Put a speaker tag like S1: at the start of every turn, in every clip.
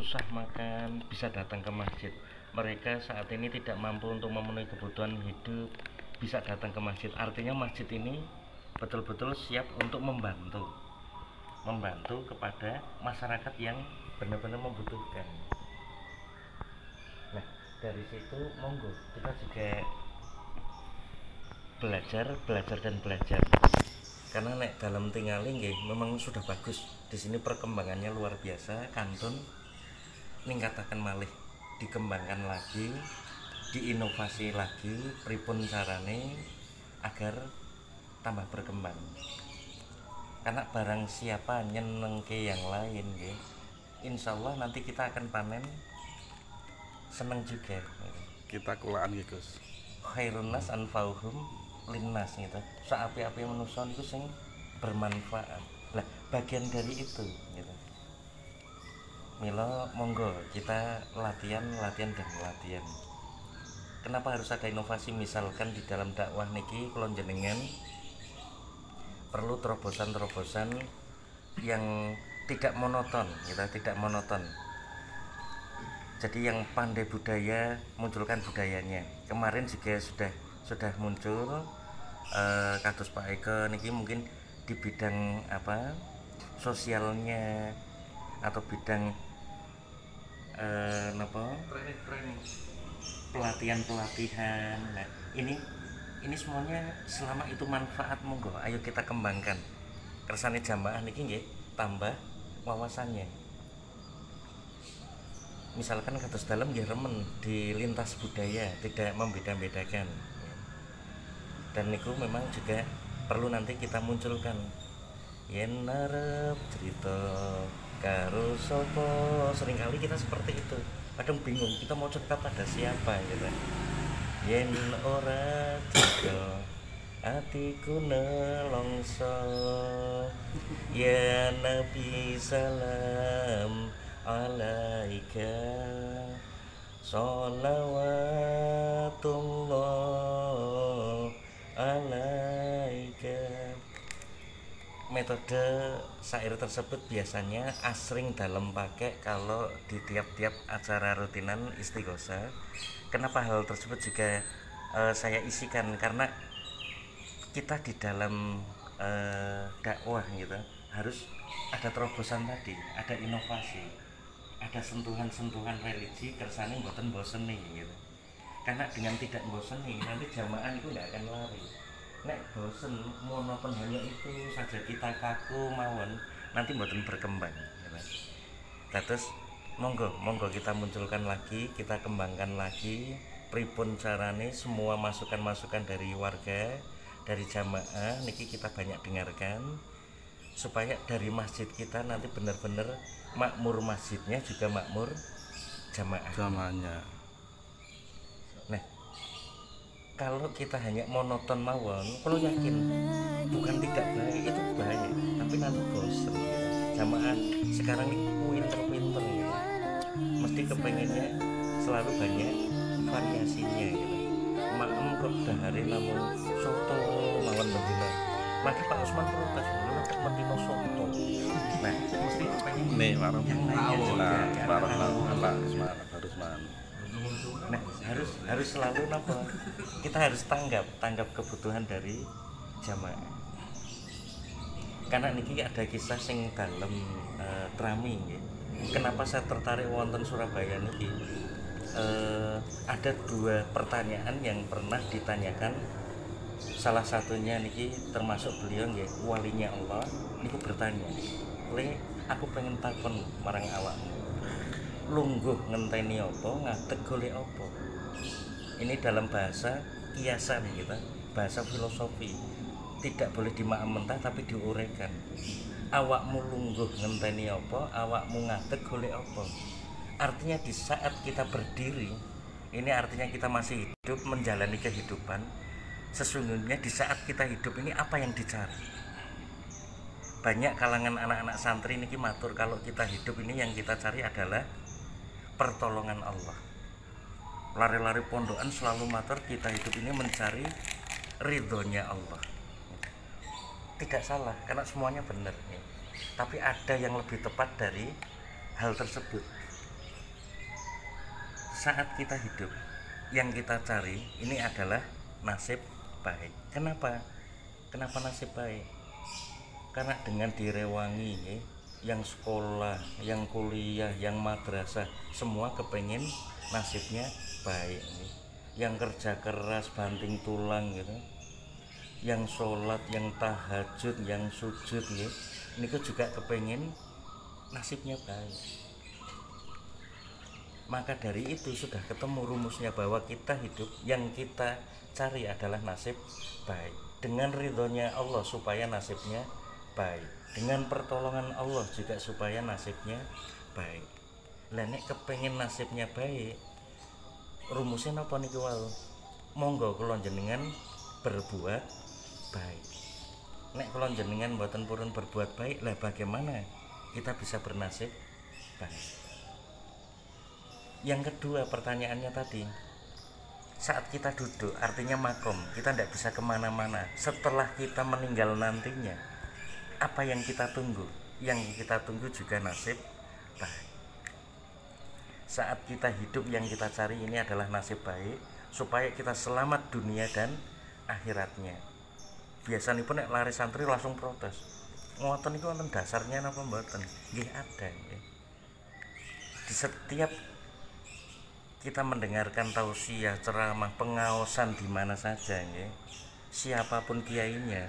S1: susah makan bisa datang ke masjid. Mereka saat ini tidak mampu untuk memenuhi kebutuhan hidup, bisa datang ke masjid. Artinya masjid ini betul-betul siap untuk membantu kepada masyarakat yang benar-benar membutuhkan. Nah, dari situ monggo kita juga belajar karena nek dalam tinggali nggih memang sudah bagus. Di sini perkembangannya luar biasa, kantun ningkataken malih, dikembangkan lagi, diinovasi lagi pripun carane agar tambah berkembang. Karena barang siapa nyenengke yang lain nggih, insyaallah nanti kita akan panen seneng juga.
S2: Kita kulaan nggih Gus.
S1: Khairun nas anfa'uhum linnas gitu. Saapi-api manusia itu sing bermanfaat. Lah, bagian dari itu gitu. Milo monggo kita latihan. Kenapa harus ada inovasi? Misalkan di dalam dakwah niki kula jenengan perlu terobosan-terobosan yang tidak monoton gitu, tidak monoton. Jadi yang pandai budaya munculkan budayanya. Kemarin juga sudah muncul kados Pak Eko niki mungkin di bidang apa sosialnya atau bidang pelatihan. Nah, ini semuanya selama itu manfaat monggo ayo kita kembangkan. Kersane jamaah niki nggih tambah wawasannya. Misalkan kados dalam nggih remen di lintas budaya, tidak membeda-bedakan. Dan niku memang juga perlu nanti kita munculkan. Yen arep cerita karo sapa, seringkali kita seperti itu. Kadang bingung kita mau cerita pada siapa gitu. Yen ora cerita atiku nelongso, ya Nabi salam alaika sholawatullah alaika. Metode syair tersebut biasanya asring dalam pakai kalau di tiap-tiap acara rutinan istighosa. Kenapa hal tersebut juga saya isikan? Karena kita di dalam dakwah gitu harus ada terobosan tadi, ada inovasi, ada sentuhan-sentuhan religi kersane mboten bosen nih gitu. Karena dengan tidak bosen nih nanti jamaah itu nggak akan lari. Nek bosen monoton hanya itu saja kita kaku mawon nanti mboten berkembang gitu. Terus monggo kita munculkan lagi, kita kembangkan lagi pripun carane semua masukan-masukan dari warga, dari jamaah niki kita banyak dengarkan supaya dari masjid kita nanti benar-benar makmur masjidnya juga makmur jamaahnya. Nah, kalau kita hanya monoton mawon, kalau yakin bukan tidak baik, itu baik, tapi nanti bosan gitu. Jamaah sekarang ini pinter-pinter gitu. Mesti kepengennya selalu banyak variasinya gitu. Maem kok dahare namun soto mawon begini. Maka Pak Usman protes dulu untuk mentino soto. Nah, mesti kepengen
S2: Nih warung
S1: yang lainnya juga.
S2: Pak Usman.
S1: Nah, harus selalu napa? Kita harus tanggap kebutuhan dari jamaah. Karena niki ada kisah sing dalem trami nggih. Kenapa saya tertarik wonten Surabaya niki? Ada dua pertanyaan yang pernah ditanyakan. Salah satunya niki termasuk beliau nggih walinya Allah niku bertanya, "Le, aku pengen takon marang awakmu. Lungguh ngenteni apa, ngadeg golek apa?" Ini dalam bahasa kiasan gitu, bahasa filosofi. Tidak boleh dimakan mentah tapi diuraikan. Awakmu lungguh ngenteni apa, awakmu ngadeg golek apa? Artinya di saat kita berdiri, ini artinya kita masih hidup menjalani kehidupan. Sesungguhnya di saat kita hidup ini apa yang dicari? Banyak kalangan anak-anak santri niki matur kalau kita hidup ini yang kita cari adalah pertolongan Allah. Lari-lari pondokan selalu matur kita hidup ini mencari ridhonya Allah. Tidak salah karena semuanya benar nih. Tapi ada yang lebih tepat dari hal tersebut. saat kita hidup yang kita cari ini adalah nasib baik. Kenapa? Kenapa nasib baik? Karena dengan direwangi ya, yang sekolah, yang kuliah, yang madrasah semua kepengen nasibnya baik ya. Yang kerja keras banting tulang gitu, yang sholat, yang tahajud, yang sujud ya, ini juga kepengen nasibnya baik. Maka dari itu sudah ketemu rumusnya bahwa kita hidup yang kita cari adalah nasib baik, dengan ridhonya Allah supaya nasibnya baik, dengan pertolongan Allah juga supaya nasibnya baik. Lah nek kepengen nasibnya baik, rumusnya apa niku wau? Monggo kula jenengan berbuat baik. Nek kula jenengan mboten purun berbuat baik, lah bagaimana kita bisa bernasib baik? Yang kedua pertanyaannya tadi, saat kita duduk artinya makom, kita tidak bisa kemana-mana. Setelah kita meninggal nantinya, apa yang kita tunggu? Yang kita tunggu juga nasib baik. Saat kita hidup yang kita cari ini adalah nasib baik, supaya kita selamat dunia dan akhiratnya. Biasanya pun nek lari santri langsung protes, ngoten itu wonten dasarnya napa mboten? Nggih ada ya. Di setiap kita mendengarkan tausiah, ceramah, pengaosan di mana saja ya, siapapun kiainya,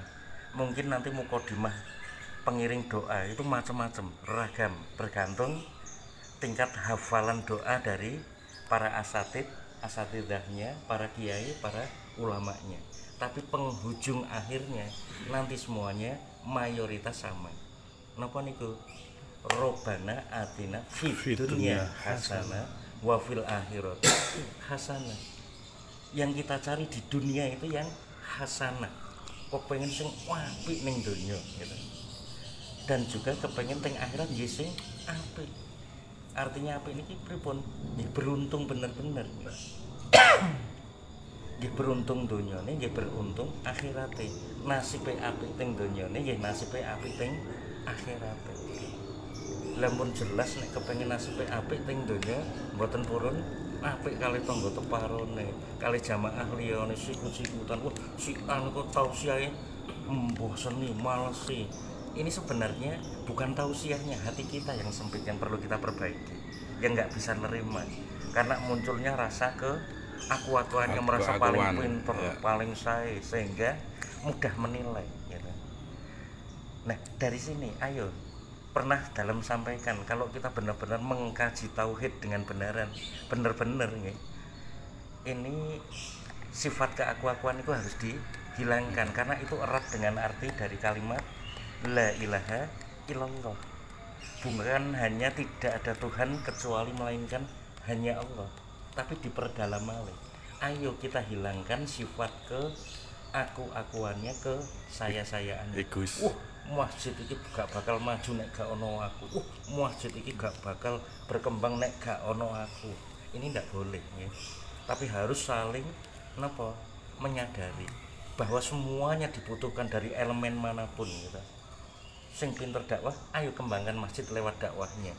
S1: mungkin nanti mukodimah pengiring doa itu macam-macam, ragam, bergantung tingkat hafalan doa dari para asatidahnya, para kiai, para ulamanya. Tapi penghujung akhirnya nanti semuanya mayoritas sama. Napa niku? Robbana atina fid dunya hasanah wa fil akhirat hasanah. Yang kita cari di dunia itu yang hasanah, kepengen sing apik ning donya gitu. Dan juga kepengen teng akhirat nggih sing apik. Artinya apik niki pripun? Nggih beruntung bener-bener. Nggih beruntung donyane, nggih beruntung akhirate. Nasibe apik teng donyane, nggih nasibe apik teng akhirate. Lamun jelas nek kepengen nasibe apik teng donya mboten purun apik kali tangga teparone, kali jamaah liyane sikut-sikutan. Wah, si anu kok tausiahe mbuh seni malesi. Ini sebenarnya bukan tausiahnya, hati kita yang sempit yang perlu kita perbaiki, yang nggak bisa nerima karena munculnya rasa aku-akuan yang merasa paling pinter, ya, paling sae, sehingga mudah menilai gitu. Nah dari sini ayo, pernah dalam sampaikan kalau kita benar-benar mengkaji tauhid dengan benar-benar nih, ini sifat keaku-akuan itu harus dihilangkan karena itu erat dengan arti dari kalimat la ilaha illallah. Bukan hanya tidak ada Tuhan kecuali melainkan hanya Allah, tapi diperdalam malih. Ayo kita hilangkan sifat ke aku-akuannya, ke saya-sayaan.
S2: Egois.
S1: Masjid ini gak bakal maju nek gak ono aku. Masjid ini gak bakal berkembang nek gak ono aku. Ini ndak boleh ya. Tapi harus saling menyadari bahwa semuanya dibutuhkan dari elemen manapun gitu. Sing pinter dakwah, ayo kembangkan masjid lewat dakwahnya.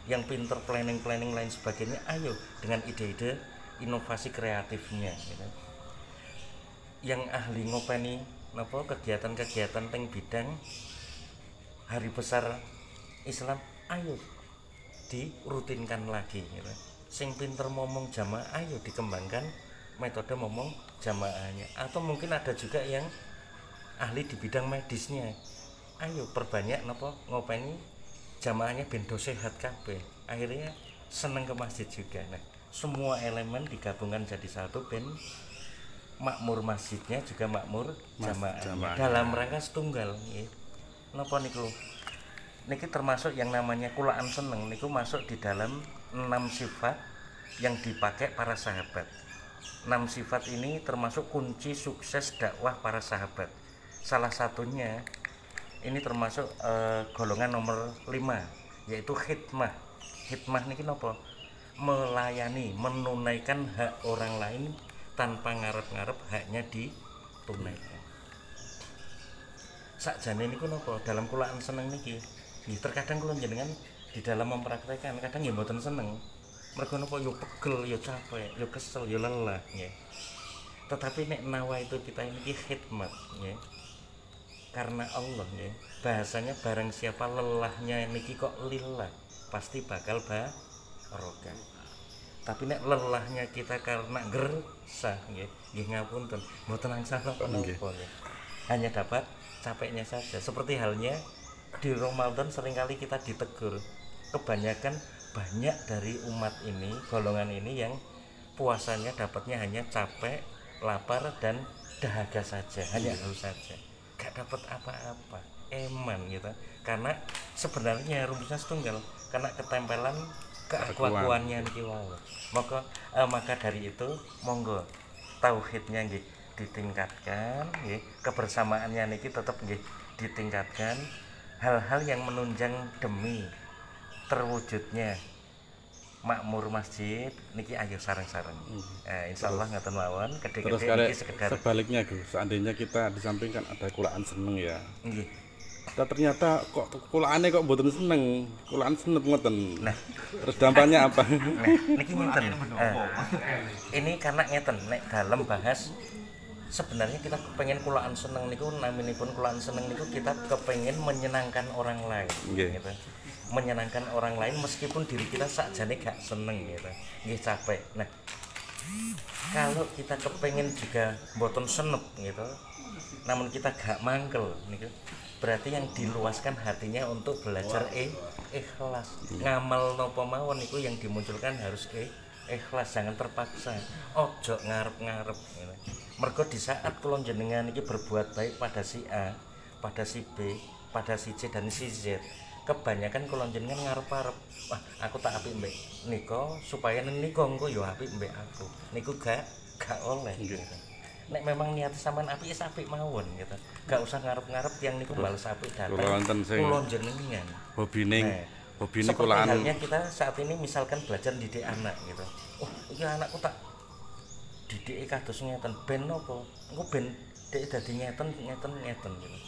S1: Yang pinter planning lain sebagainya, ayo dengan ide-ide inovasi kreatifnya gitu. Yang ahli ngopeni kegiatan-kegiatan teng bidang hari besar Islam, ayo dirutinkan lagi gitu. Sing pinter ngomong jamaah, ayo dikembangkan metode ngomong jamaahnya. Atau mungkin ada juga yang ahli di bidang medisnya, ayo perbanyak ngopeni jamaahnya ben do sehat kabeh. Akhirnya seneng ke masjid juga. Nah, semua elemen digabungkan jadi satu ben makmur masjidnya juga makmur jamaahnya dalam rangka setunggal nggih. Napa niku? Niki termasuk yang namanya kulaan seneng niku masuk di dalam 6 sifat yang dipakai para sahabat. 6 sifat ini termasuk kunci sukses dakwah para sahabat. Salah satunya ini termasuk golongan nomor 5, yaitu khidmah. Khidmah niki napa? Melayani, menunaikan hak orang lain tanpa ngarep-ngarep haknya ditunaikan. Sakjane niku napa? Dalam kulaan seneng niki, terkadang kula jenengan di dalam mempraktekkan kadang nggih mboten seneng. Mergo napa yo pegel, yo capek, yo kesel, yo lelah nggih. Tetapi nek nawa itu kita ini khidmat nggih. Karena Allah nggih. Bahasanya barang siapa lelahnya niki kok lillah, pasti bakal barokah. Tapi nek lelahnya kita karena gersah nggih, nggih ngapunten, mboten angsal napa-napa nggih. Hanya dapat capeknya saja. Seperti halnya di Ramadan seringkali kita ditegur. Kebanyakan banyak dari umat ini, golongan ini yang puasanya dapatnya hanya capek, lapar dan dahaga saja, hanya haus saja. Gak dapat apa-apa, eman gitu. Karena sebenarnya rumusnya setunggal, karena ketempelan keakuannya niki wau. Maka dari itu monggo tauhidnya nggih ditingkatkan nggih, kebersamaannya niki tetap nggih ditingkatkan. Hal-hal yang menunjang demi terwujudnya makmur masjid niki ayo sareng-sareng. Insyaallah ngaten mawon.
S2: Terus kalau sebaliknya Gus, seandainya kita di samping kan ada kulaan seneng ya.
S1: Nggih.
S2: Ternyata kok kulaane kok mboten seneng, kulaan senep ngoten. Nah, terus dampaknya apa?
S1: Nah, niki ngenten. Ini karena ngeten nek dalam bahas sebenarnya kita kepengen kulaan seneng niku naminipun kulaan seneng niku kita kepengen menyenangkan orang lain gitu. Menyenangkan orang lain meskipun diri kita sakjane gak seneng gitu. Nggih capek. Nah, kalau kita kepengen juga mboten senep gitu. Namun kita gak mangkel niku. Berarti yang diluaskan hatinya untuk belajar ikhlas. Ngamal napa mawon niku yang dimunculkan harus ikhlas, jangan terpaksa. Ojo ngarep-ngarep gitu. Mergo di saat kula jenengan iki berbuat baik pada si A, pada si B, pada si C dan si Z, kebanyakan kula jenengan ngarep-arep, wah aku tak apik mbek nika supaya nika engko ya apik mbek aku. Niku gak oleh gitu. Nek memang niat sampean apik ya apik mawon gitu. Gak usah ngarep-ngarep yang niku bales apik datang. Kula jenengan
S2: hobine kulaan.
S1: Halnya kita saat ini misalkan belajar didik anak gitu. Oh, iki anakku tak didik kados ngeten ben napa? Engko ben dhek dadi ngeten gitu.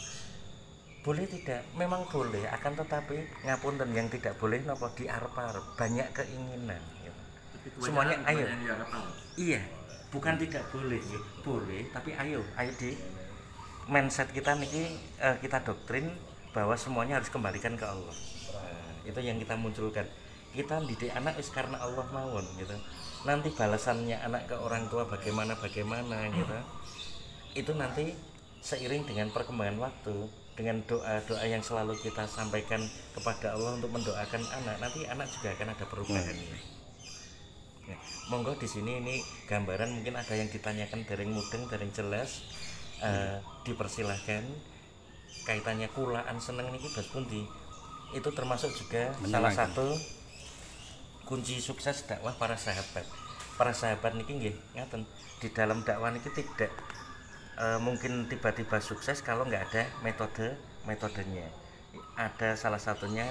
S1: Boleh tidak? Memang boleh, akan tetapi ngapunten yang tidak boleh napa diarep-arep, banyak keinginan gitu. Semuanya ayo. Iya, bukan tidak boleh, ya. Boleh, tapi ayo di mindset kita niki kita doktrin bahwa semuanya harus kembalikan ke Allah. Itu yang kita munculkan. Kita didik anak is karena Allah mawon gitu. Nanti balasannya anak ke orang tua bagaimana gitu. Itu nanti seiring dengan perkembangan waktu, dengan doa-doa yang selalu kita sampaikan kepada Allah untuk mendoakan anak, nanti anak juga akan ada perubahannya. Nah, monggo di sini ini gambaran mungkin ada yang ditanyakan dereng mudeng, dereng jelas, dipersilahkan. Kaitannya kulaan seneng niki dos pundi? Itu termasuk juga salah satu kunci sukses dakwah para sahabat. Para sahabat niki nggih ngaten, di dalam dakwah niki tidak mungkin tiba-tiba sukses kalau nggak ada metodenya. Ada salah satunya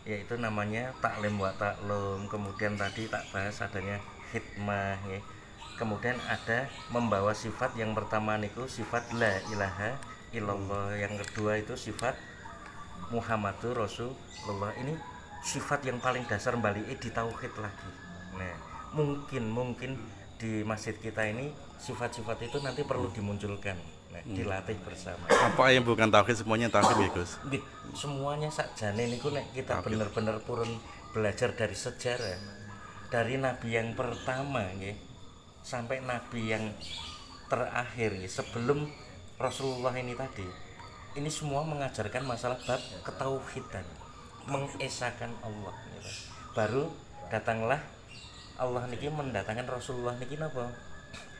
S1: yaitu namanya taklim wa taklum, kemudian tadi tak bahas adanya hikmah ya. Kemudian ada membawa sifat yang pertama niku sifat la ilaha illallah, yang kedua itu sifat Muhammadur Rasulullah. Ini sifat yang paling dasar balik di tauhid lagi. Nah, mungkin di masjid kita ini sifat-sifat itu nanti perlu dimunculkan. Nah, dilatih bersama.
S2: Apa yang bukan tauhid semuanya tauhid ya, Gus?
S1: Semuanya sakjane niku nek kita bener-bener purun belajar dari sejarah, dari nabi yang pertama nggih sampai nabi yang terakhir nggih, sebelum Rasulullah ini tadi. Ini semua mengajarkan masalah bab ketauhidan, mengesahkan Allah gitu. Baru datanglah Allah niki mendatangkan Rasulullah niki napa?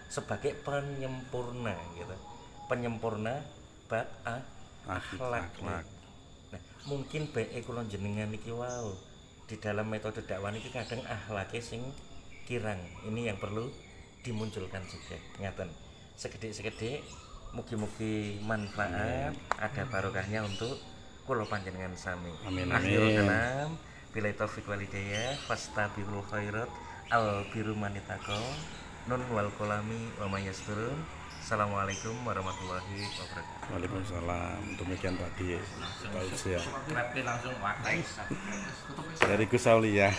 S1: Sebagai penyempurna gitu. Penyempurna bab akhlak. Nah, mungkin bae kula jenengan niki wau di dalam metode dakwah niki kadang akhlake sing kirang. Ini yang perlu dimunculkan juga. Ngaten. Segede-segede mugi-mugi manfaat, ada barokahnya untuk kula panjenengan sami.
S2: Amin.
S1: Akhirul kalam, billahi taufiq wal hidayah, fastabiqul khairat, al biru manitaqo, nun wal qalami wa may yasturun. Assalamualaikum warahmatullahi wabarakatuh.
S2: Waalaikumsalam. Demikian tadi Pak Usia
S1: Langsung wakai.
S2: dari Gus Aulia.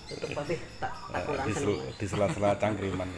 S3: Tutup kabeh tak tak
S2: di,
S3: kulasan.
S2: di sela-sela cangkriman.